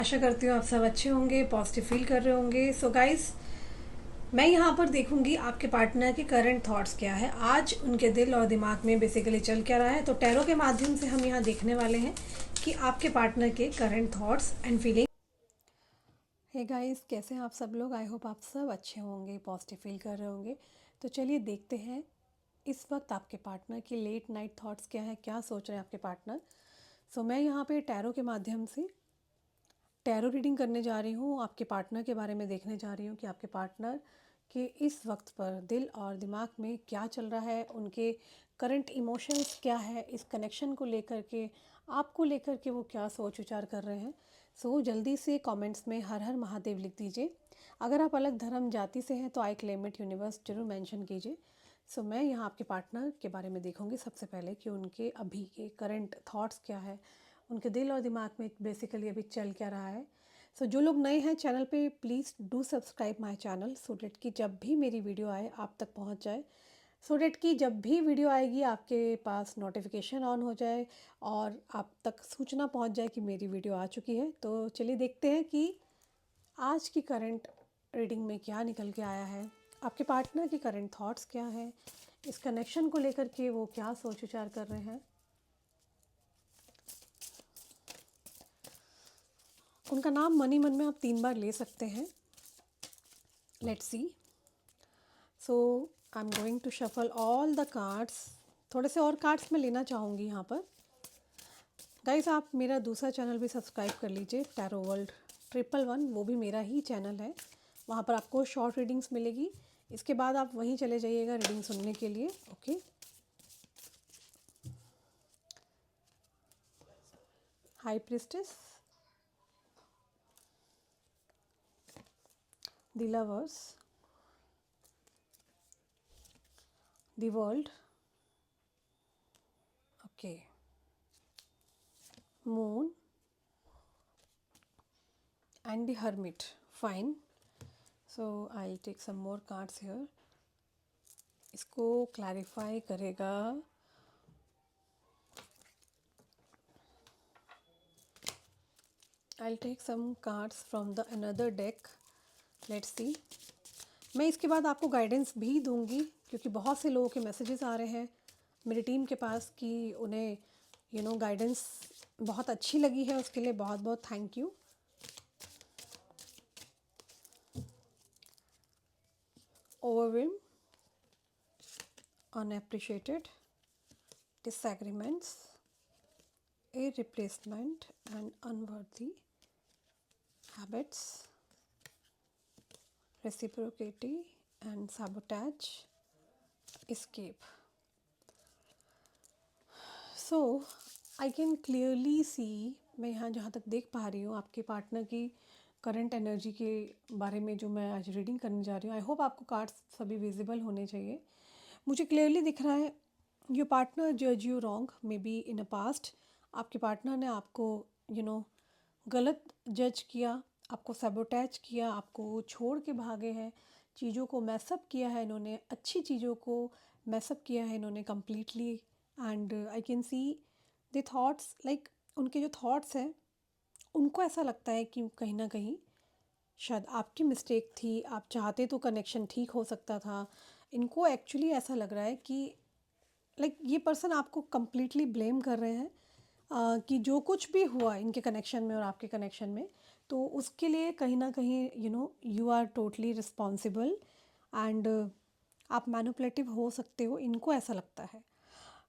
आशा करती हूँ आप सब अच्छे होंगे, पॉजिटिव फील कर रहे होंगे। सो गाइस, मैं यहाँ पर देखूंगी आपके पार्टनर के करंट थॉट्स क्या है, आज उनके दिल और दिमाग में बेसिकली चल क्या रहा है। तो टैरो के माध्यम से हम यहाँ देखने वाले हैं कि आपके पार्टनर के current thoughts and feeling. Hey guys, कैसे हैं आप सब लोग? आई होप आप सब अच्छे होंगे, पॉजिटिव फील कर रहे होंगे। तो चलिए देखते हैं इस वक्त आपके पार्टनर की लेट नाइट थॉट्स क्या है, क्या सोच रहे हैं आपके पार्टनर। सो मैं यहाँ पे टैरो के माध्यम से टैरो रीडिंग करने जा रही हूँ, आपके पार्टनर के बारे में देखने जा रही हूँ कि आपके पार्टनर के इस वक्त पर दिल और दिमाग में क्या चल रहा है, उनके करंट इमोशंस क्या है, इस कनेक्शन को लेकर के, आपको लेकर के वो क्या सोच विचार कर रहे हैं। सो जल्दी से कमेंट्स में हर हर महादेव लिख दीजिए। अगर आप अलग धर्म जाति से हैं तो आई क्लेम इट यूनिवर्स जरूर मेंशन कीजिए। सो मैं यहाँ आपके पार्टनर के बारे में देखूँगी सबसे पहले कि उनके अभी के करंट थॉट्स क्या है, उनके दिल और दिमाग में बेसिकली अभी चल क्या रहा है। सो जो लोग नए हैं चैनल पे, please do subscribe my channel so that कि जब भी मेरी वीडियो आए आप तक पहुंच जाए, सो डैट कि जब भी वीडियो आएगी आपके पास नोटिफिकेशन ऑन हो जाए और आप तक सूचना पहुंच जाए कि मेरी वीडियो आ चुकी है। तो चलिए देखते हैं कि आज की करंट रीडिंग में क्या निकल के आया है, आपके पार्टनर की करंट थॉट्स क्या है, इस कनेक्शन को लेकर के वो क्या सोच विचार कर रहे हैं। उनका नाम मन ही मन में आप 3 बार ले सकते हैं। Let's see. So I am going to shuffle all the cards. थोड़े से और कार्ड्स मैं लेना चाहूँगी यहाँ पर। गाइस, आप मेरा दूसरा चैनल भी सब्सक्राइब कर लीजिए, टैरो वर्ल्ड 111, वो भी मेरा ही चैनल है। वहाँ पर आपको शॉर्ट रीडिंग्स मिलेगी। इसके बाद आप वहीं चले जाइएगा रीडिंग सुनने के लिए। Okay. High priestess, the lovers, the world, okay, moon and the hermit. Fine. So I'll take some more cards here. इसको क्लैरिफाई करेगा I'll take some cards from the another deck. Let's see. मैं इसके बाद आपको guidance भी दूंगी क्योंकि बहुत से लोगों के मैसेजेस आ रहे हैं मेरी टीम के पास कि उन्हें गाइडेंस बहुत अच्छी लगी है। उसके लिए बहुत बहुत thank you. Overwhelm, unappreciated, disagreements, a replacement and unworthy habits, reciprocity and sabotage, escape. So I can clearly see, मैं यहाँ जहाँ तक देख पा रही हूँ आपके पार्टनर की करंट एनर्जी के बारे में जो मैं आज रीडिंग करने जा रही हूँ। आई होप आपको कार्ड्स सभी विजिबल होने चाहिए। मुझे क्लियरली दिख रहा है योर पार्टनर जज you wrong may be in a past. आपके पार्टनर ने आपको गलत जज किया, आपको सैबोटैज किया, आपको छोड़ के भागे हैं, चीज़ों को मैसअप किया है इन्होंने, अच्छी चीज़ों को मैसअप किया है इन्होंने completely. And I can see the thoughts, like उनके जो थॉट्स हैं उनको ऐसा लगता है कि कहीं ना कहीं शायद आपकी मिस्टेक थी, आप चाहते तो कनेक्शन ठीक हो सकता था। इनको एक्चुअली ऐसा लग रहा है कि लाइक ये पर्सन आपको कम्प्लीटली ब्लेम कर रहे हैं कि जो कुछ भी हुआ इनके कनेक्शन में और आपके कनेक्शन में, तो उसके लिए कहीं ना कहीं you are totally responsible and आप मैनिपुलेटिव हो सकते हो, इनको ऐसा लगता है।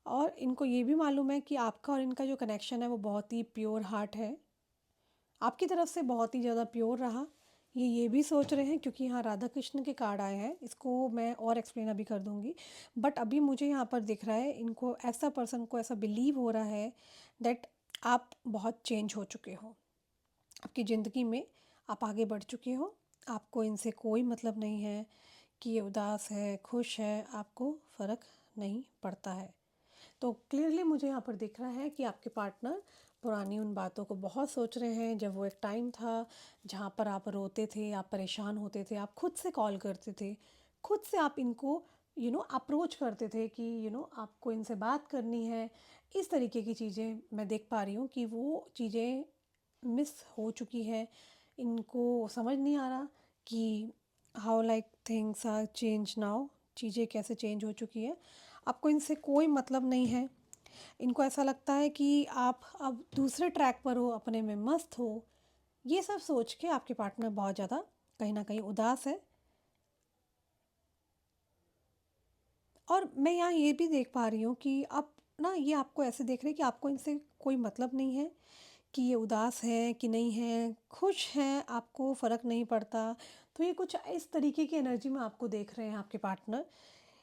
और इनको ये भी मालूम है कि आपका और इनका जो कनेक्शन है वो बहुत ही प्योर हार्ट है, आपकी तरफ से बहुत ही ज़्यादा प्योर रहा। ये भी सोच रहे हैं क्योंकि यहाँ राधा कृष्ण के कार्ड आए हैं, इसको मैं और एक्सप्लेन अभी कर दूँगी। बट अभी मुझे यहाँ पर दिख रहा है इनको ऐसा, पर्सन को ऐसा बिलीव हो रहा है दैट आप बहुत चेंज हो चुके हो, आपकी ज़िंदगी में आप आगे बढ़ चुके हो, आपको इनसे कोई मतलब नहीं है कि ये उदास है खुश है, आपको फ़र्क नहीं पड़ता है। तो क्लियरली मुझे यहाँ पर दिख रहा है कि आपके पार्टनर पुरानी उन बातों को बहुत सोच रहे हैं जब वो एक टाइम था जहाँ पर आप रोते थे, आप परेशान होते थे, आप खुद से कॉल करते थे, खुद से आप इनको अप्रोच करते थे कि आपको इनसे बात करनी है। इस तरीके की चीज़ें मैं देख पा रही हूँ कि वो चीज़ें मिस हो चुकी है, इनको समझ नहीं आ रहा कि how like things are change now, चीज़ें कैसे चेंज हो चुकी है। आपको इनसे कोई मतलब नहीं है। इनको ऐसा लगता है कि आप अब दूसरे ट्रैक पर हो, अपने में मस्त हो। ये सब सोच के आपके पार्टनर बहुत ज़्यादा कहीं ना कहीं उदास है। और मैं यहाँ ये भी देख पा रही हूँ कि आप ना, ये आपको ऐसे देख रहे हैं कि आपको इनसे कोई मतलब नहीं है, कि ये उदास है कि नहीं है, खुश हैं, आपको फ़र्क नहीं पड़ता। तो ये कुछ इस तरीके की एनर्जी में आपको देख रहे हैं आपके पार्टनर।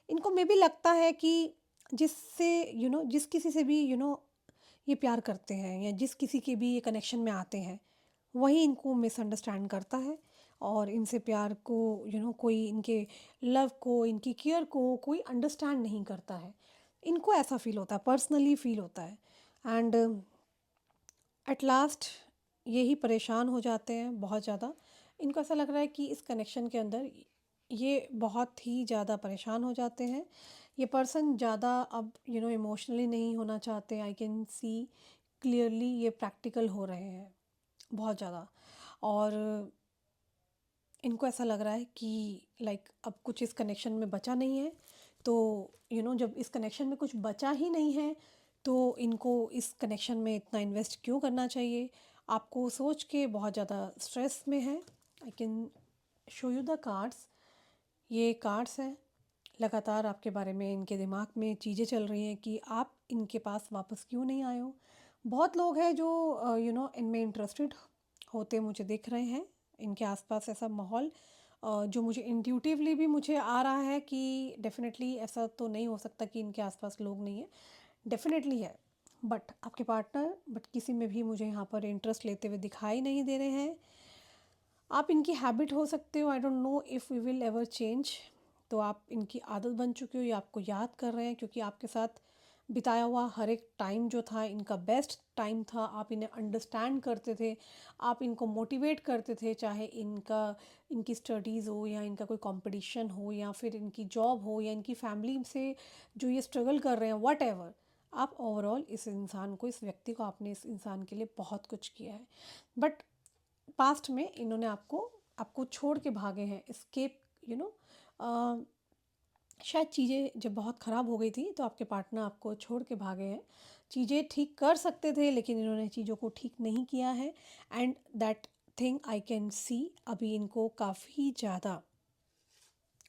इनको मे भी लगता है कि जिससे जिस किसी से भी ये प्यार करते हैं, या जिस किसी के भी ये कनेक्शन में आते हैं, वही इनको मिसअंडरस्टैंड करता है। और इनसे प्यार को कोई इनके लव को, इनकी केयर को कोई अंडरस्टैंड नहीं करता है। इनको ऐसा फील होता है, पर्सनली फील होता है। एंड एट लास्ट यही परेशान हो जाते हैं बहुत ज़्यादा। इनको ऐसा लग रहा है कि इस कनेक्शन के अंदर ये बहुत ही ज़्यादा परेशान हो जाते हैं। ये पर्सन ज़्यादा अब इमोशनली नहीं होना चाहते। आई कैन सी क्लियरली ये प्रैक्टिकल हो रहे हैं बहुत ज़्यादा। और इनको ऐसा लग रहा है कि लाइक अब कुछ इस कनेक्शन में बचा नहीं है। तो जब इस कनेक्शन में कुछ बचा ही नहीं है, तो इनको इस कनेक्शन में इतना इन्वेस्ट क्यों करना चाहिए। आपको सोच के बहुत ज़्यादा स्ट्रेस में है। I can show you the cards. ये कार्ड्स हैं, लगातार आपके बारे में इनके दिमाग में चीज़ें चल रही हैं कि आप इनके पास वापस क्यों नहीं आए हो। बहुत लोग हैं जो इनमें इंटरेस्टेड होते मुझे दिख रहे हैं। इनके आसपास ऐसा माहौल जो मुझे इंट्यूटिवली भी मुझे आ रहा है कि डेफिनेटली ऐसा तो नहीं हो सकता कि इनके आसपास लोग नहीं है, डेफिनेटली है। बट आपके पार्टनर बट किसी में भी मुझे यहाँ पर इंटरेस्ट लेते हुए दिखाई नहीं दे रहे हैं। आप इनकी हैबिट हो सकते हो, I don't know if we will ever change. तो आप इनकी आदत बन चुके हो, या आपको याद कर रहे हैं, क्योंकि आपके साथ बिताया हुआ हर एक टाइम जो था इनका बेस्ट टाइम था। आप इन्हें अंडरस्टैंड करते थे, आप इनको मोटिवेट करते थे, चाहे इनकी स्टडीज़ हो, या इनका कोई कंपटीशन हो, या फिर इनकी जॉब हो, या इनकी फैमिली से जो ये स्ट्रगल कर रहे हैं, वट एवर। आप ओवरऑल इस इंसान को, इस व्यक्ति को, आपने इस इंसान के लिए बहुत कुछ किया है। बट पास्ट में इन्होंने आपको आपको छोड़ के भागे हैं, एस्केप यू नो शायद चीज़ें जब बहुत ख़राब हो गई थी तो आपके पार्टनर आपको छोड़ के भागे हैं। चीज़ें ठीक कर सकते थे, लेकिन इन्होंने चीज़ों को ठीक नहीं किया है। And that thing I can see, अभी इनको काफ़ी ज़्यादा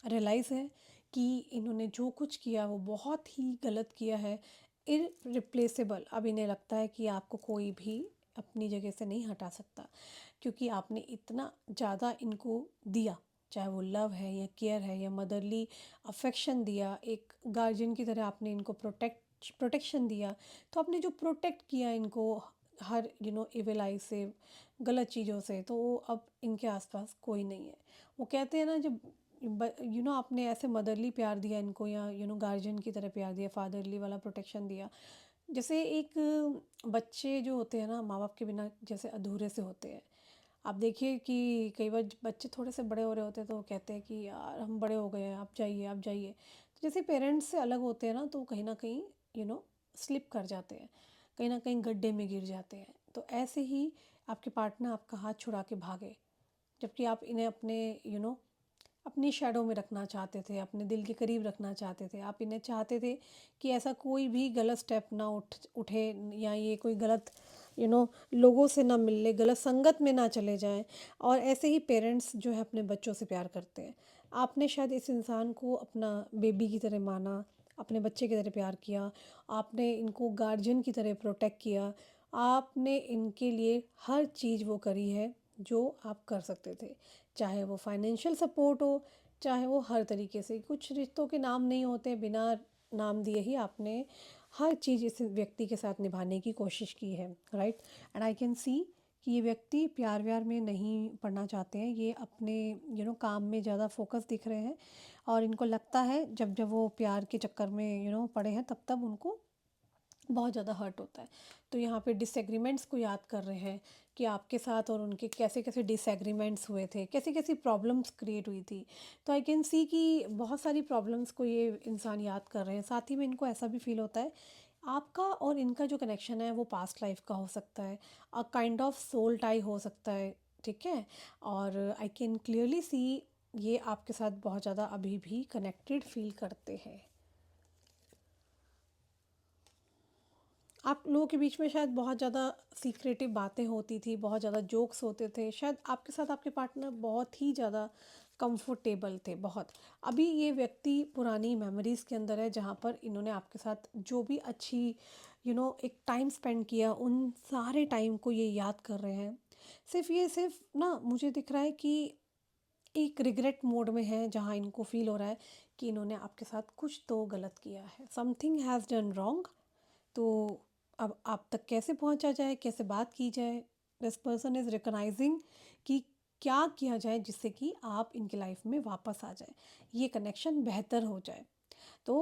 रियलाइज़ है कि इन्होंने जो कुछ किया वो बहुत ही गलत किया है, इररिप्लेसेबल। अब इन्हें लगता है कि आपको कोई भी अपनी जगह से नहीं हटा सकता, क्योंकि आपने इतना ज़्यादा इनको दिया, चाहे वो लव है या केयर है या मदरली अफेक्शन दिया, एक गार्जियन की तरह आपने इनको प्रोटेक्शन दिया। तो आपने जो प्रोटेक्ट किया इनको हर इविल आई से, गलत चीज़ों से, तो अब इनके आसपास कोई नहीं है। वो कहते हैं ना, जब आपने ऐसे मदरली प्यार दिया इनको, या गार्जियन की तरह प्यार दिया, फादरली वाला प्रोटेक्शन दिया। जैसे एक बच्चे जो होते हैं ना, माँ बाप के बिना जैसे अधूरे से होते हैं। आप देखिए कि कई बार बच्चे थोड़े से बड़े हो रहे होते हैं तो वो कहते हैं कि यार हम बड़े हो गए हैं, आप जाइए आप जाइए। तो जैसे पेरेंट्स से अलग होते हैं ना, तो कहीं ना कहीं स्लिप कर जाते हैं, कहीं ना कहीं गड्ढे में गिर जाते हैं। तो ऐसे ही आपके पार्टनर आपका हाथ छुड़ा के भागे, जबकि आप इन्हें अपने अपनी शैडो में रखना चाहते थे, अपने दिल के करीब रखना चाहते थे। आप इन्हें चाहते थे कि ऐसा कोई भी गलत स्टेप ना उठे, या ये कोई गलत लोगों से ना मिले, गलत संगत में ना चले जाएं। और ऐसे ही पेरेंट्स जो है अपने बच्चों से प्यार करते हैं। आपने शायद इस इंसान को अपना बेबी की तरह माना, अपने बच्चे की तरह प्यार किया, आपने इनको गार्जियन की तरह प्रोटेक्ट किया, आपने इनके लिए हर चीज़ वो करी है जो आप कर सकते थे, चाहे वो फाइनेंशियल सपोर्ट हो, चाहे वो हर तरीके से। कुछ रिश्तों के नाम नहीं होते, बिना नाम दिए ही आपने हर चीज़ इस व्यक्ति के साथ निभाने की कोशिश की है, right. And I can see कि ये व्यक्ति प्यार व्यार में नहीं पड़ना चाहते हैं, ये अपने काम में ज़्यादा फोकस दिख रहे हैं। और इनको लगता है जब जब वो प्यार के चक्कर में पड़े हैं, तब तब उनको बहुत ज़्यादा हर्ट होता है। तो यहाँ पे डिसएग्रीमेंट्स को याद कर रहे हैं कि आपके साथ और उनके कैसे कैसे डिसएग्रीमेंट्स हुए थे, कैसी कैसी प्रॉब्लम्स क्रिएट हुई थी। तो आई कैन सी कि बहुत सारी प्रॉब्लम्स को ये इंसान याद कर रहे हैं। साथ ही में इनको ऐसा भी फील होता है आपका और इनका जो कनेक्शन है वो पास्ट लाइफ का हो सकता है, a kind of soul tie हो सकता है, ठीक है। और आई कैन क्लियरली सी ये आपके साथ बहुत ज़्यादा अभी भी कनेक्टेड फील करते हैं। आप लोगों के बीच में शायद बहुत ज़्यादा सीक्रेटिव बातें होती थी, बहुत ज़्यादा जोक्स होते थे, शायद आपके साथ आपके पार्टनर बहुत ही ज़्यादा कंफर्टेबल थे, बहुत। अभी ये व्यक्ति पुरानी मेमोरीज़ के अंदर है, जहाँ पर इन्होंने आपके साथ जो भी अच्छी एक टाइम स्पेंड किया, उन सारे टाइम को ये याद कर रहे हैं। सिर्फ ना मुझे दिख रहा है कि एक रिग्रेट मोड में है, जहाँ इनको फील हो रहा है कि इन्होंने आपके साथ कुछ तो गलत किया है, समथिंग हैज़ डन रॉन्ग। तो अब आप तक कैसे पहुंचा जाए, कैसे बात की जाए, दिस पर्सन इज़ रिकग्नाइजिंग कि क्या किया जाए जिससे कि आप इनकी लाइफ में वापस आ जाए, ये कनेक्शन बेहतर हो जाए। तो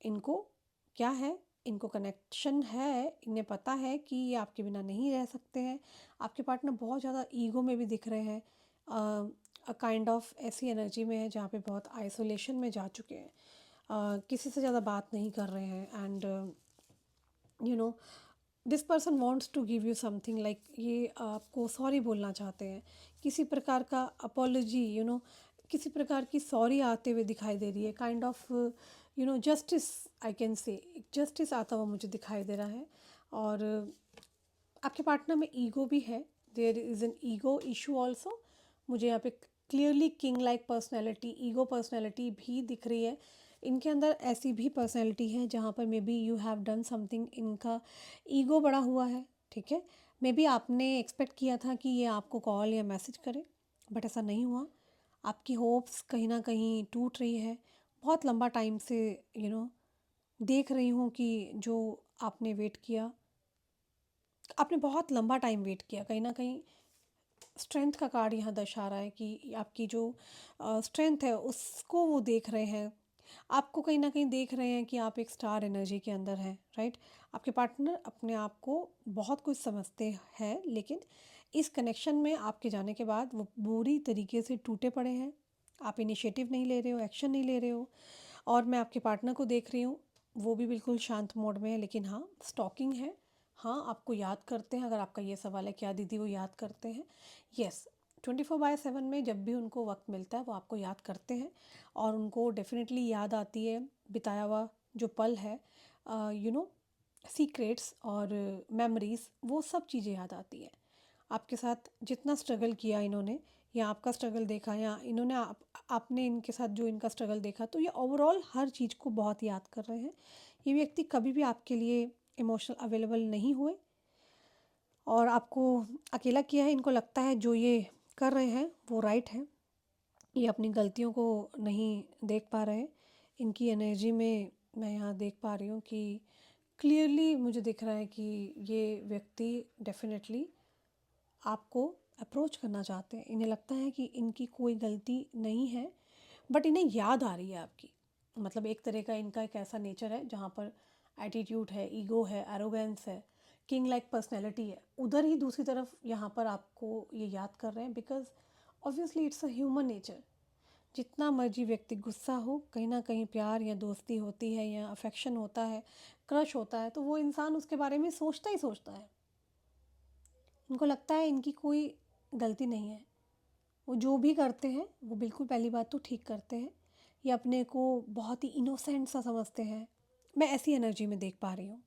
इनको क्या है, इनको कनेक्शन है, इन्हें पता है कि ये आपके बिना नहीं रह सकते हैं। आपके पार्टनर बहुत ज़्यादा ईगो में भी दिख रहे हैं, काइंड ऑफ ऐसी एनर्जी में है जहाँ पे बहुत आइसोलेशन में जा चुके हैं, किसी से ज़्यादा बात नहीं कर रहे हैं। And you know this person wants to give you something, like ये आपको सॉरी बोलना चाहते हैं, किसी प्रकार का अपॉलोजी, किसी प्रकार की सॉरी आते हुए दिखाई दे रही है, kind of justice, I can say justice आता हुआ मुझे दिखाई दे रहा है। और आपके पार्टनर में ईगो भी है, there is an ego issue also. मुझे यहाँ पे clearly king like personality, ego personality भी दिख रही है। इनके अंदर ऐसी भी पर्सनैलिटी है जहाँ पर may be you have done something, इनका ईगो बड़ा हुआ है, ठीक है। मे बी आपने एक्सपेक्ट किया था कि ये आपको कॉल या मैसेज करे, बट ऐसा नहीं हुआ। आपकी होप्स कहीं ना कहीं टूट रही है। बहुत लंबा टाइम से देख रही हूँ कि जो आपने वेट किया, आपने बहुत लंबा टाइम वेट किया, कहीं ना कहीं स्ट्रेंथ का कार्ड यहाँ दर्शा रहा है कि आपकी जो स्ट्रेंथ है उसको वो देख रहे हैं। आपको कहीं ना कहीं देख रहे हैं कि आप एक स्टार एनर्जी के अंदर हैं, राइट। आपके पार्टनर अपने आप को बहुत कुछ समझते हैं, लेकिन इस कनेक्शन में आपके जाने के बाद वो बुरी तरीके से टूटे पड़े हैं। आप इनिशिएटिव नहीं ले रहे हो, एक्शन नहीं ले रहे हो। और मैं आपके पार्टनर को देख रही हूँ, वो भी बिल्कुल शांत मोड में है, लेकिन हाँ स्टॉकिंग है। हाँ, आपको याद करते हैं, अगर आपका ये सवाल है क्या दीदी वो याद करते हैं, यस। 24/7 में जब भी उनको वक्त मिलता है वो आपको याद करते हैं, और उनको डेफिनेटली याद आती है बिताया हुआ जो पल है, सीक्रेट्स और मेमोरीज़, वो सब चीज़ें याद आती हैं। आपके साथ जितना स्ट्रगल किया इन्होंने, या आपका स्ट्रगल देखा, या इन्होंने आपने इनके साथ जो इनका स्ट्रगल देखा, तो ये ओवरऑल हर चीज़ को बहुत याद कर रहे हैं। ये व्यक्ति कभी भी आपके लिए इमोशनल अवेलेबल नहीं हुए और आपको अकेला किया है। इनको लगता है जो ये कर रहे हैं वो राइट है, ये अपनी गलतियों को नहीं देख पा रहे हैं। इनकी एनर्जी में मैं यहाँ देख पा रही हूँ कि क्लियरली मुझे दिख रहा है कि ये व्यक्ति डेफिनेटली आपको अप्रोच करना चाहते हैं। इन्हें लगता है कि इनकी कोई गलती नहीं है, बट इन्हें याद आ रही है आपकी। मतलब एक तरह का इनका एक ऐसा नेचर है जहाँ पर एटीट्यूड है, ईगो है, एरोगेंस है, किंग लाइक पर्सनैलिटी है। उधर ही दूसरी तरफ यहाँ पर आपको ये याद कर रहे हैं, because obviously it's a human nature. जितना मर्जी व्यक्ति गुस्सा हो, कहीं ना कहीं प्यार या दोस्ती होती है, या अफेक्शन होता है, क्रश होता है, तो वो इंसान उसके बारे में सोचता ही सोचता है। इनको लगता है इनकी कोई गलती नहीं है, वो जो भी करते हैं वो बिल्कुल पहली बात तो ठीक करते हैं। ये अपने को बहुत ही इनोसेंट सा समझते हैं, मैं ऐसी एनर्जी में देख पा रही हूँ।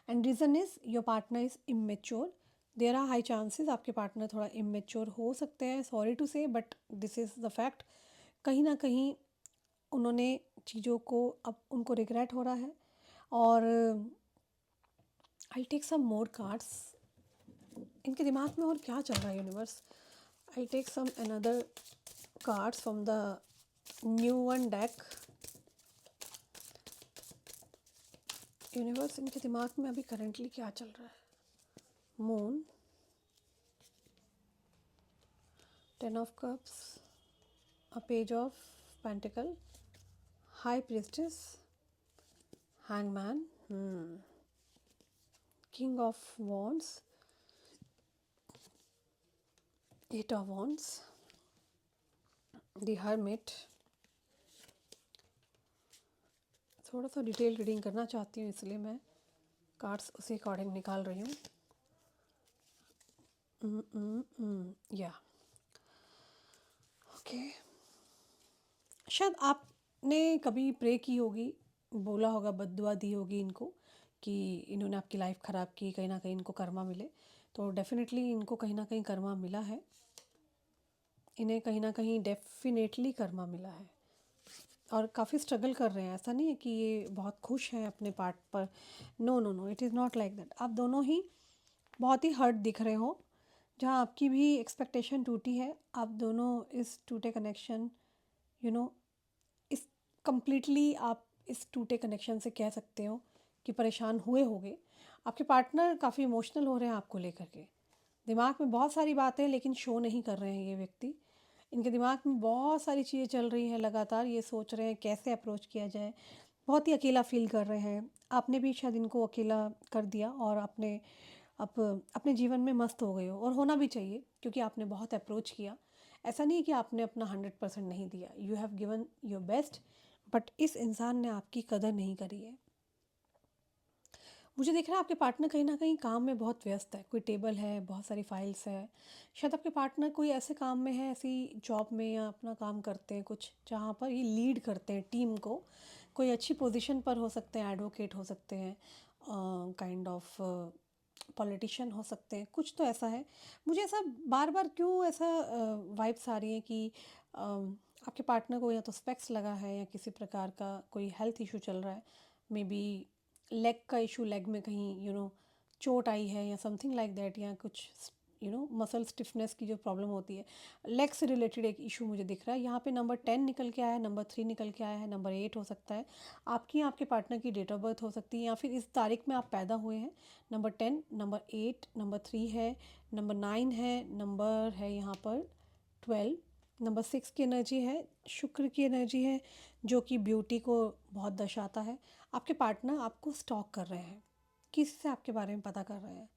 And reason is your partner is immature. There are high chances आपके पार्टनर थोड़ा इमेच्योर हो सकते हैं, sorry to say, but this is the fact. कहीं ना कहीं उन्होंने चीज़ों को, अब उनको रिग्रेट हो रहा है। और आई टेक सम मोर कार्ड्स, इनके दिमाग में और क्या चल रहा है universe. I take some another cards from the new one deck। Universe, इनके दिमाग में अभी करेंटली क्या चल रहा है। Moon, 10 of cups, a page of pentacle, high priestess, hangman, king of wands, 8 of wands, the hermit। थोड़ा सा डिटेल रीडिंग करना चाहती हूँ, इसलिए मैं कार्ड्स उसी अकॉर्डिंग निकाल रही हूँ। या ओके, शायद आपने कभी प्रे की होगी, बोला होगा, बद्दुआ दी होगी इनको कि इन्होंने आपकी लाइफ ख़राब की, कहीं ना कहीं इनको कर्मा मिले। तो डेफिनेटली इनको कहीं ना कहीं कर्मा मिला है, इन्हें कहीं ना कहीं डेफिनेटली कर्मा मिला है और काफ़ी स्ट्रगल कर रहे हैं। ऐसा नहीं है कि ये बहुत खुश हैं अपने पार्ट पर, no no no, it is not like that. आप दोनों ही बहुत ही हर्ट दिख रहे हो, जहाँ आपकी भी एक्सपेक्टेशन टूटी है। आप दोनों इस टूटे कनेक्शन, यू नो, इस कंप्लीटली आप इस टूटे कनेक्शन से कह सकते हो कि परेशान हुए होगे। आपके पार्टनर काफ़ी इमोशनल हो रहे हैं आपको लेकर के, दिमाग में बहुत सारी बातें लेकिन शो नहीं कर रहे हैं ये व्यक्ति। इनके दिमाग में बहुत सारी चीज़ें चल रही हैं लगातार, ये सोच रहे हैं कैसे अप्रोच किया जाए, बहुत ही अकेला फील कर रहे हैं। आपने भी शायद इनको अकेला कर दिया और अपने जीवन में मस्त हो गए हो, और होना भी चाहिए क्योंकि आपने बहुत अप्रोच किया। ऐसा नहीं है कि आपने अपना 100% नहीं दिया, you have given your best, but इस इंसान ने आपकी कदर नहीं करी है। मुझे दिख रहा है आपके पार्टनर कहीं ना कहीं काम में बहुत व्यस्त है, कोई टेबल है, बहुत सारी फाइल्स है। शायद आपके पार्टनर कोई ऐसे काम में है, ऐसी जॉब में या अपना काम करते हैं कुछ जहाँ पर ये लीड करते हैं टीम को, कोई अच्छी पोजीशन पर हो सकते हैं, एडवोकेट हो सकते हैं, काइंड ऑफ पॉलिटिशियन हो सकते हैं, कुछ तो ऐसा है। मुझे ऐसा बार बार क्यों ऐसा वाइब्स आ रही हैं कि आपके पार्टनर को या तो स्पेक्स लगा है या किसी प्रकार का कोई हेल्थ इशू चल रहा है, मे बी लेग का इशू, लेग में कहीं चोट आई है या समथिंग लाइक दैट, या कुछ मसल स्टिफनेस की जो प्रॉब्लम होती है, लेग से रिलेटेड एक इशू मुझे दिख रहा है। यहाँ पे नंबर 10 निकल के आया है, नंबर 3 निकल के आया है, नंबर 8 हो सकता है। आपकी आपके पार्टनर की डेट ऑफ बर्थ हो सकती है या फिर इस तारीख में आप पैदा हुए हैं। नंबर 10, नंबर 8, नंबर 3 है, नंबर 9 है, नंबर है यहाँ पर 12, नंबर 6 की एनर्जी है, शुक्र की एनर्जी है, जो कि ब्यूटी को बहुत दर्शाता है। आपके पार्टनर आपको स्टॉक कर रहे हैं, किसी से आपके बारे में पता कर रहे हैं,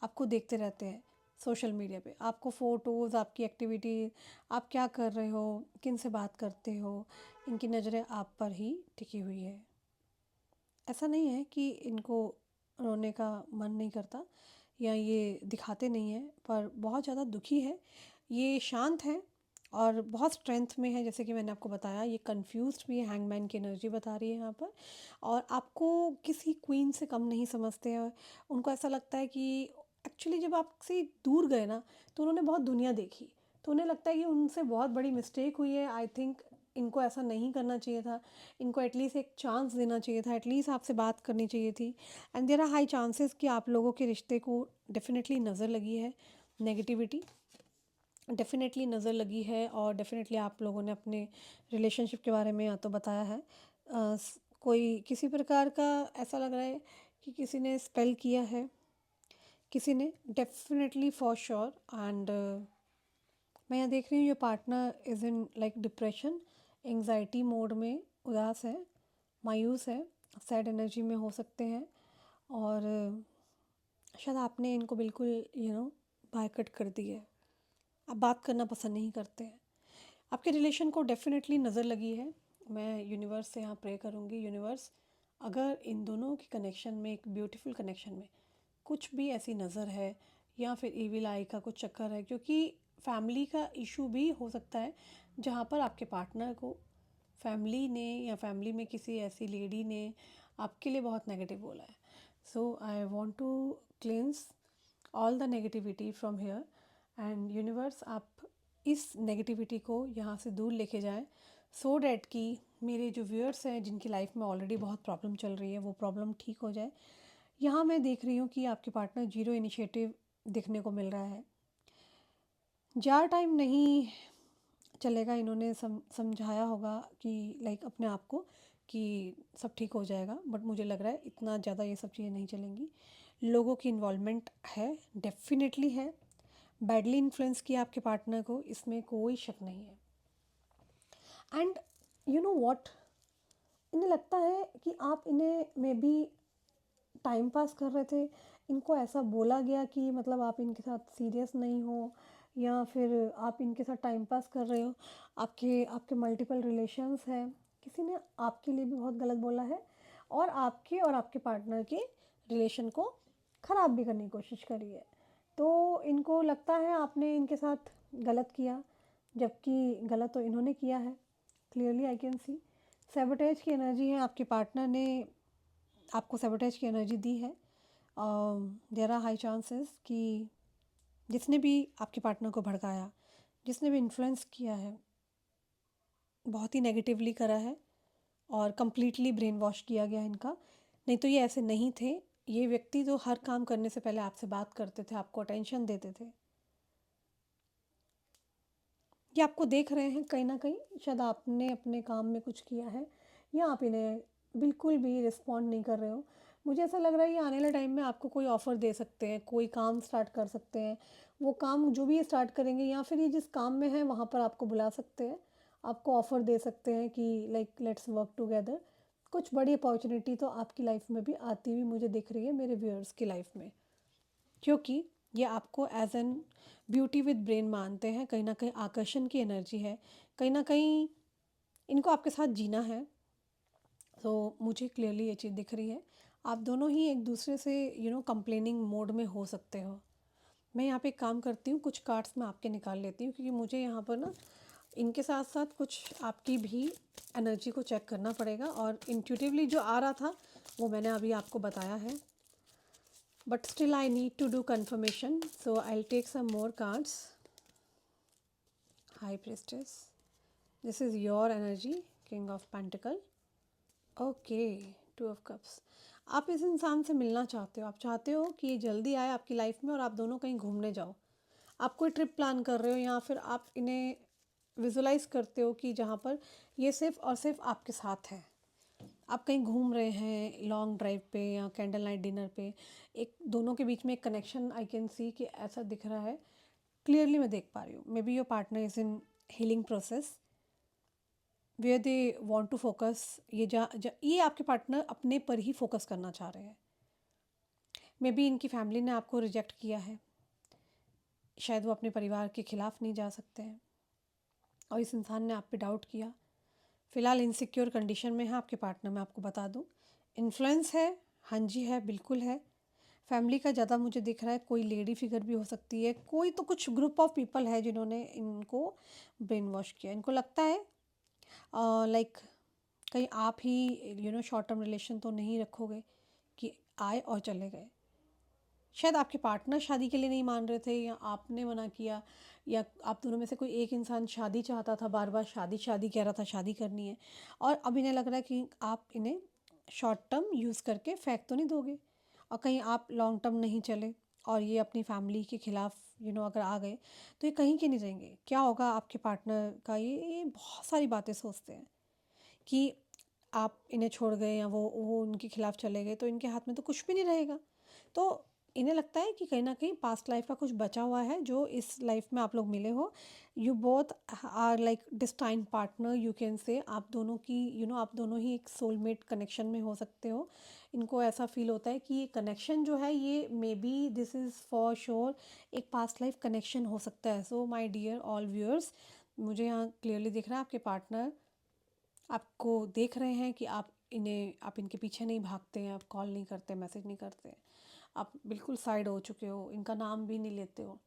आपको देखते रहते हैं सोशल मीडिया पे, आपको फ़ोटोज़, आपकी एक्टिविटी, आप क्या कर रहे हो, किन से बात करते हो, इनकी नज़रें आप पर ही टिकी हुई है। ऐसा नहीं है कि इनको रोने का मन नहीं करता या ये दिखाते नहीं हैं, पर बहुत ज़्यादा दुखी है। ये शांत है और बहुत स्ट्रेंथ में है, जैसे कि मैंने आपको बताया। ये कंफ्यूज्ड भी है, हैंगमैन की एनर्जी बता रही है यहाँ पर, और आपको किसी क्वीन से कम नहीं समझते हैं। उनको ऐसा लगता है कि एक्चुअली जब आपसे दूर गए ना, तो उन्होंने बहुत दुनिया देखी, तो उन्हें लगता है कि उनसे बहुत बड़ी मिस्टेक हुई है। आई थिंक इनको ऐसा नहीं करना चाहिए था, इनको एटलीस्ट एक चांस देना चाहिए था, एटलीस्ट आपसे बात करनी चाहिए थी। And there are high chances कि आप लोगों के रिश्ते को डेफिनेटली नज़र लगी है, नेगेटिविटी डेफिनेटली नज़र लगी है, और डेफिनेटली आप लोगों ने अपने रिलेशनशिप के बारे में या तो बताया है, कोई किसी प्रकार का ऐसा लग रहा है कि किसी ने स्पेल किया है, किसी ने, डेफिनेटली फॉर श्योर। एंड मैं यहाँ देख रही हूँ, your partner is in like depression, anxiety mode में, उदास है, मायूस है, सैड एनर्जी में हो सकते हैं, और शायद आपने इनको बिल्कुल बायकट कर दी है, आप बात करना पसंद नहीं करते हैं। आपके रिलेशन को डेफिनेटली नज़र लगी है। मैं यूनिवर्स से यहाँ प्रे करूँगी, यूनिवर्स अगर इन दोनों के कनेक्शन में, एक ब्यूटीफुल कनेक्शन में कुछ भी ऐसी नज़र है या फिर ईविल आई का कुछ चक्कर है, क्योंकि फैमिली का इशू भी हो सकता है जहाँ पर आपके पार्टनर को फैमिली ने या फैमिली में किसी ऐसी लेडी ने आपके लिए बहुत नेगेटिव बोला है। So I want to cleanse all the negativity from here, and universe आप इस नेगेटिविटी को यहाँ से दूर लेके जाएं, सो डैट कि मेरे जो व्यूअर्स हैं जिनकी लाइफ में ऑलरेडी बहुत प्रॉब्लम चल रही है, वो प्रॉब्लम ठीक हो जाए। यहाँ मैं देख रही हूँ कि आपके पार्टनर जीरो इनिशिएटिव देखने को मिल रहा है। ज़्यादा टाइम नहीं चलेगा, इन्होंने समझाया होगा कि लाइक अपने आप को कि सब ठीक हो जाएगा, बट मुझे लग रहा है इतना ज़्यादा ये सब चीज़ें नहीं चलेंगी। लोगों की इन्वॉल्वमेंट है, डेफिनेटली है, बैडली इन्फ्लुएंस किया आपके पार्टनर को, इसमें कोई शक नहीं है। एंड यू नो व्हाट, इन्हें लगता है कि आप इन्हें मे बी टाइम पास कर रहे थे, इनको ऐसा बोला गया कि मतलब आप इनके साथ सीरियस नहीं हो, या फिर आप इनके साथ टाइम पास कर रहे हो। आपके आपके मल्टीपल रिलेशंस हैं, किसी ने आपके लिए भी बहुत गलत बोला है, और आपके पार्टनर के रिलेशन को ख़राब भी करने की कोशिश करी है। तो इनको लगता है आपने इनके साथ गलत किया, जबकि गलत तो इन्होंने किया है। Clearly I can see sabotage की एनर्जी है, आपके पार्टनर ने आपको सैबोटेज की एनर्जी दी है। देयर आर हाई चांसेस कि जिसने भी आपके पार्टनर को भड़काया, जिसने भी इन्फ्लुएंस किया है, बहुत ही नेगेटिवली करा है और कंप्लीटली ब्रेन वॉश किया गया है इनका। नहीं तो ये ऐसे नहीं थे। ये व्यक्ति तो हर काम करने से पहले आपसे बात करते थे, आपको अटेंशन देते थे। ये आपको देख रहे हैं कहीं ना कहीं, शायद आपने अपने काम में कुछ किया है या आप इन्हें बिल्कुल भी रिस्पॉन्ड नहीं कर रहे हो। मुझे ऐसा लग रहा है ये आने वाले टाइम में आपको कोई ऑफ़र दे सकते हैं, कोई काम स्टार्ट कर सकते हैं। वो काम जो भी ये स्टार्ट करेंगे या फिर ये जिस काम में है वहाँ पर आपको बुला सकते हैं, आपको ऑफ़र दे सकते हैं कि लाइक लेट्स वर्क टुगेदर। कुछ बड़ी अपॉर्चुनिटी तो आपकी लाइफ में भी आती हुई मुझे दिख रही है, मेरे व्यूअर्स की लाइफ में, क्योंकि ये आपको as an beauty with brain मानते हैं। कहीं ना कहीं आकर्षण की एनर्जी है, कहीं ना कहीं इनको आपके साथ जीना है। तो मुझे क्लियरली ये चीज़ दिख रही है। आप दोनों ही एक दूसरे से कंप्लेनिंग मोड में हो सकते हो। मैं यहाँ पे एक काम करती हूँ, कुछ कार्ड्स मैं आपके निकाल लेती हूँ, क्योंकि मुझे यहाँ पर ना इनके साथ साथ कुछ आपकी भी एनर्जी को चेक करना पड़ेगा। और इंट्यूटिवली जो आ रहा था वो मैंने अभी आपको बताया है, but still I need to do confirmation, so I'll take some more cards. High Priestess, this is your energy, King of Pentacle. Okay, Two of Cups. आप इस इंसान से मिलना चाहते हो, आप चाहते हो कि ये जल्दी आए आपकी लाइफ में और आप दोनों कहीं घूमने जाओ। आप कोई ट्रिप प्लान कर रहे हो या फिर आप इन्हें विजुलाइज करते हो कि जहाँ पर ये सिर्फ और सिर्फ आपके साथ है। आप कहीं घूम रहे हैं लॉन्ग ड्राइव पे या कैंडल नाइट डिनर पे, एक दोनों के बीच में एक कनेक्शन आई कैन सी कि ऐसा दिख रहा है। क्लियरली मैं देख पा रही हूँ, maybe your partner is in healing process where they want to focus. ये आपके पार्टनर अपने पर ही फोकस करना चाह रहे हैं। मे बी इनकी फैमिली ने आपको रिजेक्ट किया है, शायद वो अपने परिवार के खिलाफ नहीं जा सकते हैं और इस इंसान ने आप पे डाउट किया। फ़िलहाल इनसिक्योर कंडीशन में है आपके पार्टनर, मैं आपको बता दूं। इन्फ्लुएंस है, हाँ जी है, बिल्कुल है। फैमिली का ज़्यादा मुझे दिख रहा है, कोई लेडी फिगर भी हो सकती है, कोई तो कुछ ग्रुप ऑफ पीपल है जिन्होंने इनको ब्रेन वॉश किया। इनको लगता है लाइक कहीं आप ही शॉर्ट टर्म रिलेशन तो नहीं रखोगे कि आए और चले गए। शायद आपके पार्टनर शादी के लिए नहीं मान रहे थे या आपने मना किया, या आप दोनों में से कोई एक इंसान शादी चाहता था, बार बार शादी शादी कह रहा था, शादी करनी है। और अब इन्हें लग रहा है कि आप इन्हें शॉर्ट टर्म यूज़ करके फेंक तो नहीं दोगे, और कहीं आप लॉन्ग टर्म नहीं चले और ये अपनी फैमिली के खिलाफ अगर आ गए तो ये कहीं के नहीं रहेंगे। क्या होगा आपके पार्टनर का, ये बहुत सारी बातें सोचते हैं कि आप इन्हें छोड़ गए या वो उनके खिलाफ चले गए तो इनके हाथ में तो कुछ भी नहीं रहेगा। तो इन्हें लगता है कि कहीं ना कहीं पास्ट लाइफ का कुछ बचा हुआ है जो इस लाइफ में आप लोग मिले हो। You both are like destined partner, you can say. आप दोनों की आप दोनों ही एक सोलमेट कनेक्शन में हो सकते हो। इनको ऐसा फील होता है कि ये कनेक्शन जो है ये may be this is for sure एक पास्ट लाइफ कनेक्शन हो सकता है। सो माई डियर ऑल व्यूअर्स, मुझे यहाँ क्लियरली दिख रहा है आपके पार्टनर आपको देख रहे हैं कि आप इनके पीछे नहीं भागते हैं, आप कॉल नहीं करते, मैसेज नहीं करते, आप बिल्कुल साइड हो चुके हो, इनका नाम भी नहीं लेते हो।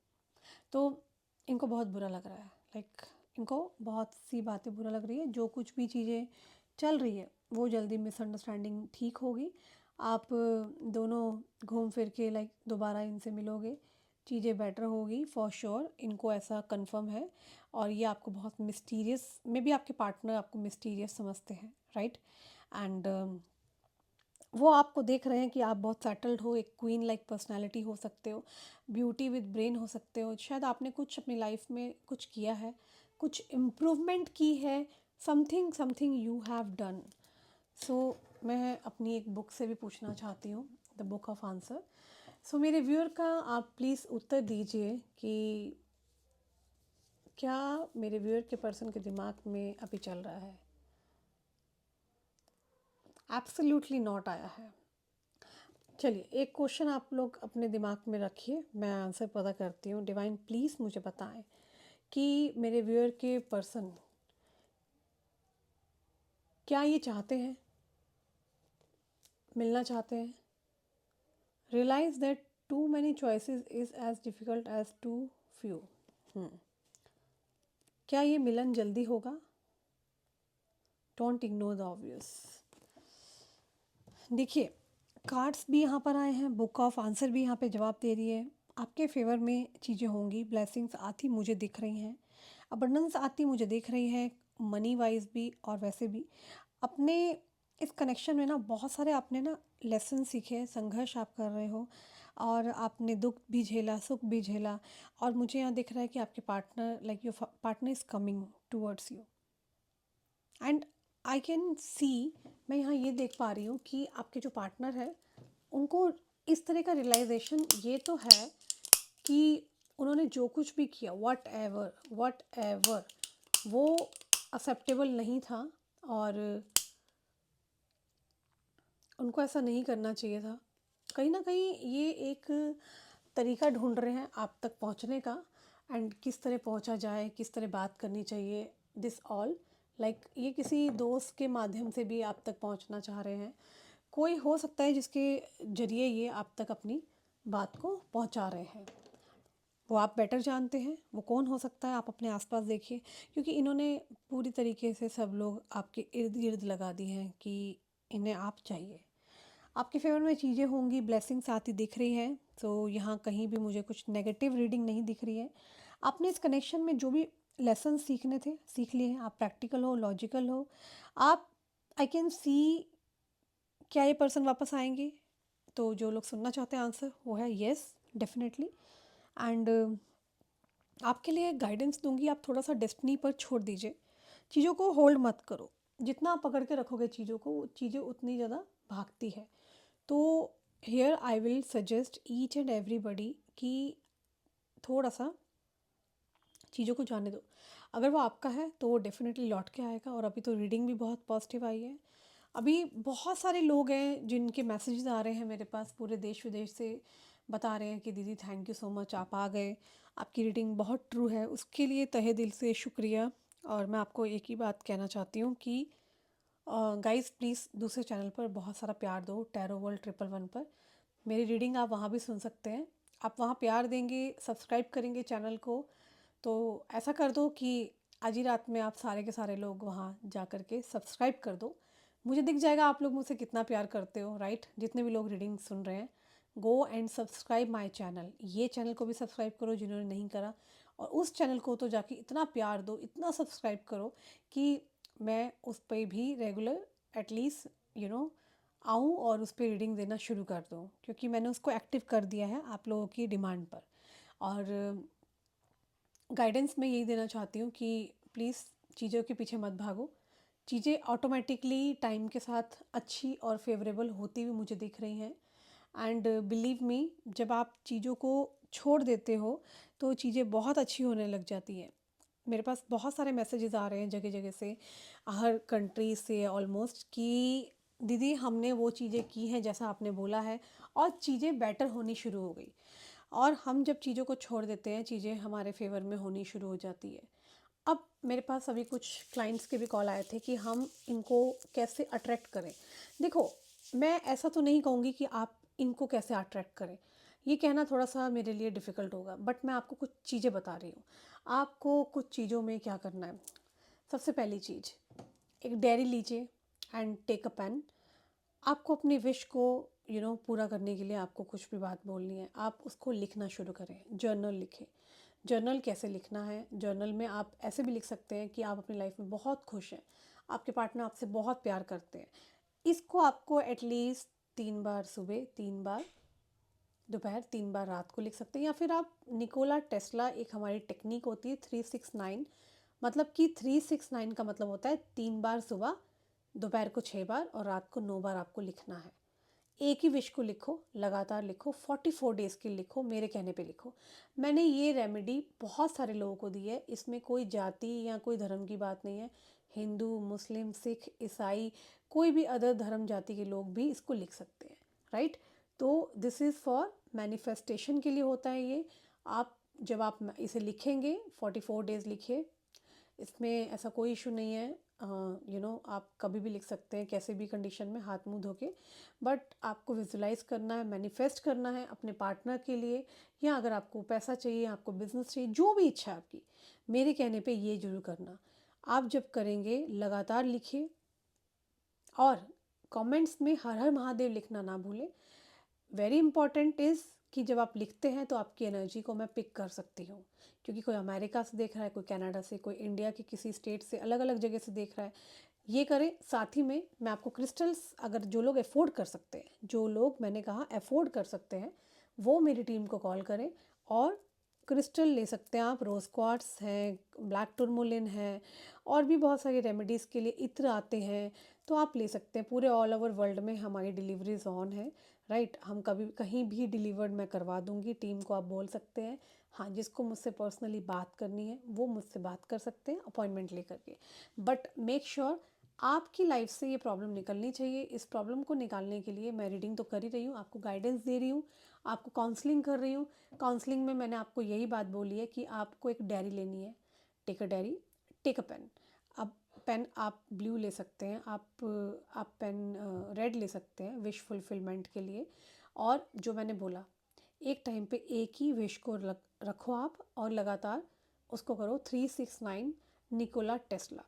तो इनको बहुत बुरा लग रहा है, लाइक इनको बहुत सी बातें बुरा लग रही है। जो कुछ भी चीज़ें चल रही है वो जल्दी मिसअंडरस्टैंडिंग ठीक होगी। आप दोनों घूम फिर के लाइक दोबारा इनसे मिलोगे, चीज़ें बेटर होगी फॉर श्योर, इनको ऐसा कंफर्म है। और ये आपको बहुत मिस्टीरियस, मे बी आपके पार्टनर आपको मिस्टीरियस समझते हैं, राइट। एंड वो आपको देख रहे हैं कि आप बहुत सेटल्ड हो, एक क्वीन लाइक पर्सनालिटी हो सकते हो, ब्यूटी विद ब्रेन हो सकते हो। शायद आपने कुछ अपनी लाइफ में कुछ किया है, कुछ इम्प्रूवमेंट की है, something something you have done. So मैं अपनी एक बुक से भी पूछना चाहती हूँ, the book of answer. So मेरे व्यूअर का आप प्लीज़ उत्तर दीजिए कि क्या मेरे व्यूअर के पर्सन के दिमाग में अभी चल रहा है। एब्सोल्युटली नॉट आया है। चलिए एक क्वेश्चन आप लोग अपने दिमाग में रखिए, मैं आंसर पता करती हूँ। डिवाइन प्लीज़ मुझे बताएं कि मेरे व्यूअर के पर्सन क्या ये चाहते हैं, मिलना चाहते हैं, realize that too many choices is as difficult as too few. क्या ये मिलन जल्दी होगा? Don't ignore the obvious. देखिए, कार्ड्स भी यहाँ पर आए हैं, बुक ऑफ आंसर भी यहाँ पे जवाब दे रही है। आपके फेवर में चीज़ें होंगी, ब्लेसिंग्स आती मुझे दिख रही हैं, अबंडेंस आती मुझे दिख रही है, मनी वाइज भी और वैसे भी। अपने इस कनेक्शन में ना बहुत सारे आपने ना लेसन सीखे, संघर्ष आप कर रहे हो और आपने दुख भी झेला, सुख भी झेला। और मुझे यहाँ दिख रहा है कि आपके partner, like your partner is coming towards you and I can see, मैं यहाँ ये देख पा रही हूँ कि आपके जो पार्टनर है उनको इस तरह का रियलाइजेशन ये तो है कि उन्होंने जो कुछ भी किया, वट एवर वो एक्सेप्टेबल नहीं था और उनको ऐसा नहीं करना चाहिए था। कहीं ना कहीं ये एक तरीका ढूंढ रहे हैं आप तक पहुंचने का एंड किस तरह पहुंचा जाए, किस तरह बात करनी चाहिए, दिस ऑल लाइक ये किसी दोस्त के माध्यम से भी आप तक पहुंचना चाह रहे हैं। कोई हो सकता है जिसके जरिए ये आप तक अपनी बात को पहुंचा रहे हैं। वो आप बेटर जानते हैं वो कौन हो सकता है, आप अपने आसपास देखिए, क्योंकि इन्होंने पूरी तरीके से सब लोग आपके इर्द गिर्द लगा दिए हैं कि इन्हें आप चाहिए। आपके फेवर में चीज़ें होंगी, ब्लेसिंग्स आती दिख रही हैं, तो यहाँ कहीं भी मुझे कुछ नेगेटिव रीडिंग नहीं दिख रही है। आपने इस कनेक्शन में जो भी लेसन सीखने थे सीख लिए हैं, आप प्रैक्टिकल हो, लॉजिकल हो। आप आई कैन सी, क्या ये पर्सन वापस आएंगे? तो जो लोग सुनना चाहते हैं आंसर वो है येस, डेफिनेटली। एंड आपके लिए गाइडेंस दूंगी, आप थोड़ा सा डेस्टिनी पर छोड़ दीजिए, चीज़ों को होल्ड मत करो। जितना आप पकड़ के रखोगे चीज़ों को, चीज़ें उतनी ज़्यादा भागती है। तो here I will suggest each and everybody कि थोड़ा सा चीज़ों को जाने दो। अगर वो आपका है तो वो डेफिनेटली लौट के आएगा। और अभी तो रीडिंग भी बहुत पॉजिटिव आई है। अभी बहुत सारे लोग हैं जिनके मैसेजेस आ रहे हैं मेरे पास पूरे देश विदेश से, बता रहे हैं कि दीदी थैंक यू सो मच, आप आ गए, आपकी रीडिंग बहुत ट्रू है, उसके लिए तहे दिल से शुक्रिया। और मैं आपको एक ही बात कहना चाहती हूँ कि गाइस प्लीज़ दूसरे चैनल पर बहुत सारा प्यार दो, टैरो वर्ल्ड 111 पर। मेरी रीडिंग आप वहाँ भी सुन सकते हैं। आप वहाँ प्यार देंगे, सब्सक्राइब करेंगे चैनल को, तो ऐसा कर दो कि आज ही रात में आप सारे के सारे लोग वहाँ जा कर के सब्सक्राइब कर दो। मुझे दिख जाएगा आप लोग मुझसे कितना प्यार करते हो, राइट? जितने भी लोग रीडिंग सुन रहे हैं, go and subscribe my channel. ये चैनल को भी सब्सक्राइब करो जिन्होंने नहीं करा, और उस चैनल को तो जाके इतना प्यार दो, इतना सब्सक्राइब करो कि मैं उस पर भी रेगुलर एटलीस्ट आऊँ और उस पर रीडिंग देना शुरू कर दूँ, क्योंकि मैंने उसको एक्टिव कर दिया है आप लोगों की डिमांड पर। और गाइडेंस मैं यही देना चाहती हूँ कि प्लीज़ चीज़ों के पीछे मत भागो। चीज़ें ऑटोमेटिकली टाइम के साथ अच्छी और फेवरेबल होती हुई मुझे दिख रही हैं। एंड बिलीव मी, जब आप चीज़ों को छोड़ देते हो तो चीज़ें बहुत अच्छी होने लग जाती हैं। मेरे पास बहुत सारे मैसेजेस आ रहे हैं जगह जगह से, हर कंट्री से ऑलमोस्ट, कि दीदी हमने वो चीज़ें की हैं जैसा आपने बोला है और चीज़ें बेटर होनी शुरू हो गई। और हम जब चीज़ों को छोड़ देते हैं चीज़ें हमारे फेवर में होनी शुरू हो जाती है। अब मेरे पास अभी कुछ क्लाइंट्स के भी कॉल आए थे कि हम इनको कैसे अट्रैक्ट करें। देखो, मैं ऐसा तो नहीं कहूँगी कि आप इनको कैसे अट्रैक्ट करें, ये कहना थोड़ा सा मेरे लिए डिफ़िकल्ट होगा, बट मैं आपको कुछ चीज़ें बता रही हूँ। आपको कुछ चीज़ों में क्या करना है। सबसे पहली चीज़, एक डायरी लीजिए एंड टेक अ पेन। आपको अपनी विश को पूरा करने के लिए आपको कुछ भी बात बोलनी है, आप उसको लिखना शुरू करें, जर्नल लिखें। जर्नल कैसे लिखना है, जर्नल में आप ऐसे भी लिख सकते हैं कि आप अपनी लाइफ में बहुत खुश हैं, आपके पार्टनर आपसे बहुत प्यार करते हैं। इसको आपको एटलीस्ट 3 बार सुबह, 3 बार दोपहर, 3 बार रात को लिख सकते हैं। या फिर आप निकोला टेस्ला, एक हमारी टेक्निक होती है 369, मतलब कि 369 का मतलब होता है 3 बार सुबह, दोपहर को 6 बार और रात को 9 बार आपको लिखना है। एक ही विश को लिखो, लगातार लिखो, 44 डेज़ के लिखो, मेरे कहने पे लिखो। मैंने ये रेमेडी बहुत सारे लोगों को दी है, इसमें कोई जाति या कोई धर्म की बात नहीं है। हिंदू, मुस्लिम, सिख, ईसाई, कोई भी अदर धर्म जाति के लोग भी इसको लिख सकते हैं, राइट? तो दिस इज़ फॉर मैनिफेस्टेशन के लिए होता है ये। आप जब आप इसे लिखेंगे, 44 डेज़ लिखिए, इसमें ऐसा कोई इशू नहीं है। आप कभी भी लिख सकते हैं, कैसे भी कंडीशन में, हाथ मुंह धो के। बट आपको विजुलाइज करना है, मैनिफेस्ट करना है अपने पार्टनर के लिए, या अगर आपको पैसा चाहिए, आपको बिजनेस चाहिए, जो भी इच्छा है आपकी, मेरे कहने पे ये जरूर करना। आप जब करेंगे लगातार लिखिए, और कमेंट्स में हर हर महादेव लिखना ना भूलें। वेरी इंपॉर्टेंट इज़ कि जब आप लिखते हैं तो आपकी एनर्जी को मैं पिक कर सकती हूँ, क्योंकि कोई अमेरिका से देख रहा है, कोई कनाडा से, कोई इंडिया के किसी स्टेट से, अलग अलग जगह से देख रहा है। ये करें। साथ ही में मैं आपको क्रिस्टल्स, अगर जो लोग अफोर्ड कर सकते हैं, जो लोग मैंने कहा अफोर्ड कर सकते हैं, वो मेरी टीम को कॉल करें और क्रिस्टल ले सकते हैं आप। रोज़ क्वार्ट्स हैं, ब्लैक टूरमोलिन है, और भी बहुत सारी रेमेडीज़ के लिए इत्र आते हैं, तो आप ले सकते हैं। पूरे ऑल ओवर वर्ल्ड में हमारी डिलीवरीज ऑन है, राइट। हम कभी कहीं भी डिलीवर्ड मैं करवा दूंगी। टीम को आप बोल सकते हैं, हाँ, जिसको मुझसे पर्सनली बात करनी है वो मुझसे बात कर सकते हैं अपॉइंटमेंट लेकर के। बट मेक श्योर आपकी लाइफ से ये प्रॉब्लम निकलनी चाहिए। इस प्रॉब्लम को निकालने के लिए मैं रीडिंग तो कर ही रही हूँ, आपको गाइडेंस दे रही हूँ, आपको काउंसलिंग कर रही हूँ। काउंसलिंग में मैंने आपको यही बात बोली है कि आपको एक डायरी लेनी है। Take a diary, take a pen. अब पेन आप ब्लू ले सकते हैं, आप पेन रेड ले सकते हैं विश फुलफिलमेंट के लिए। और जो मैंने बोला, एक टाइम पे एक ही विश को रखो आप, और लगातार उसको करो। 369 निकोला टेस्ला।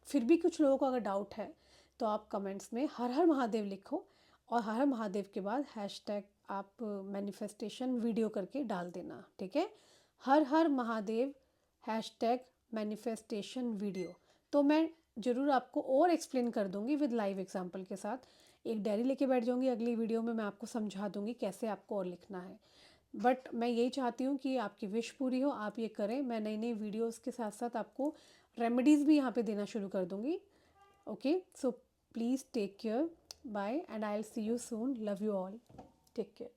फिर भी कुछ लोगों को अगर डाउट है तो आप कमेंट्स में हर हर महादेव लिखो, और हर हर महादेव के बाद हैशटैग आप मैनिफेस्टेशन वीडियो करके डाल देना, ठीक है। हर हर महादेव हैशटैग मैनिफेस्टेशन वीडियो। तो मैं ज़रूर आपको और एक्सप्लेन कर दूंगी विद लाइव एग्जांपल के साथ। एक डायरी लेके बैठ जाऊंगी, अगली वीडियो में मैं आपको समझा दूंगी कैसे आपको और लिखना है। बट मैं यही चाहती हूँ कि आपकी विश पूरी हो, आप ये करें। मैं नई नई वीडियोस के साथ साथ आपको रेमेडीज़ भी यहाँ पे देना शुरू कर दूँगी। Okay, so please take care, bye, and I will see you soon. Love you all, take care.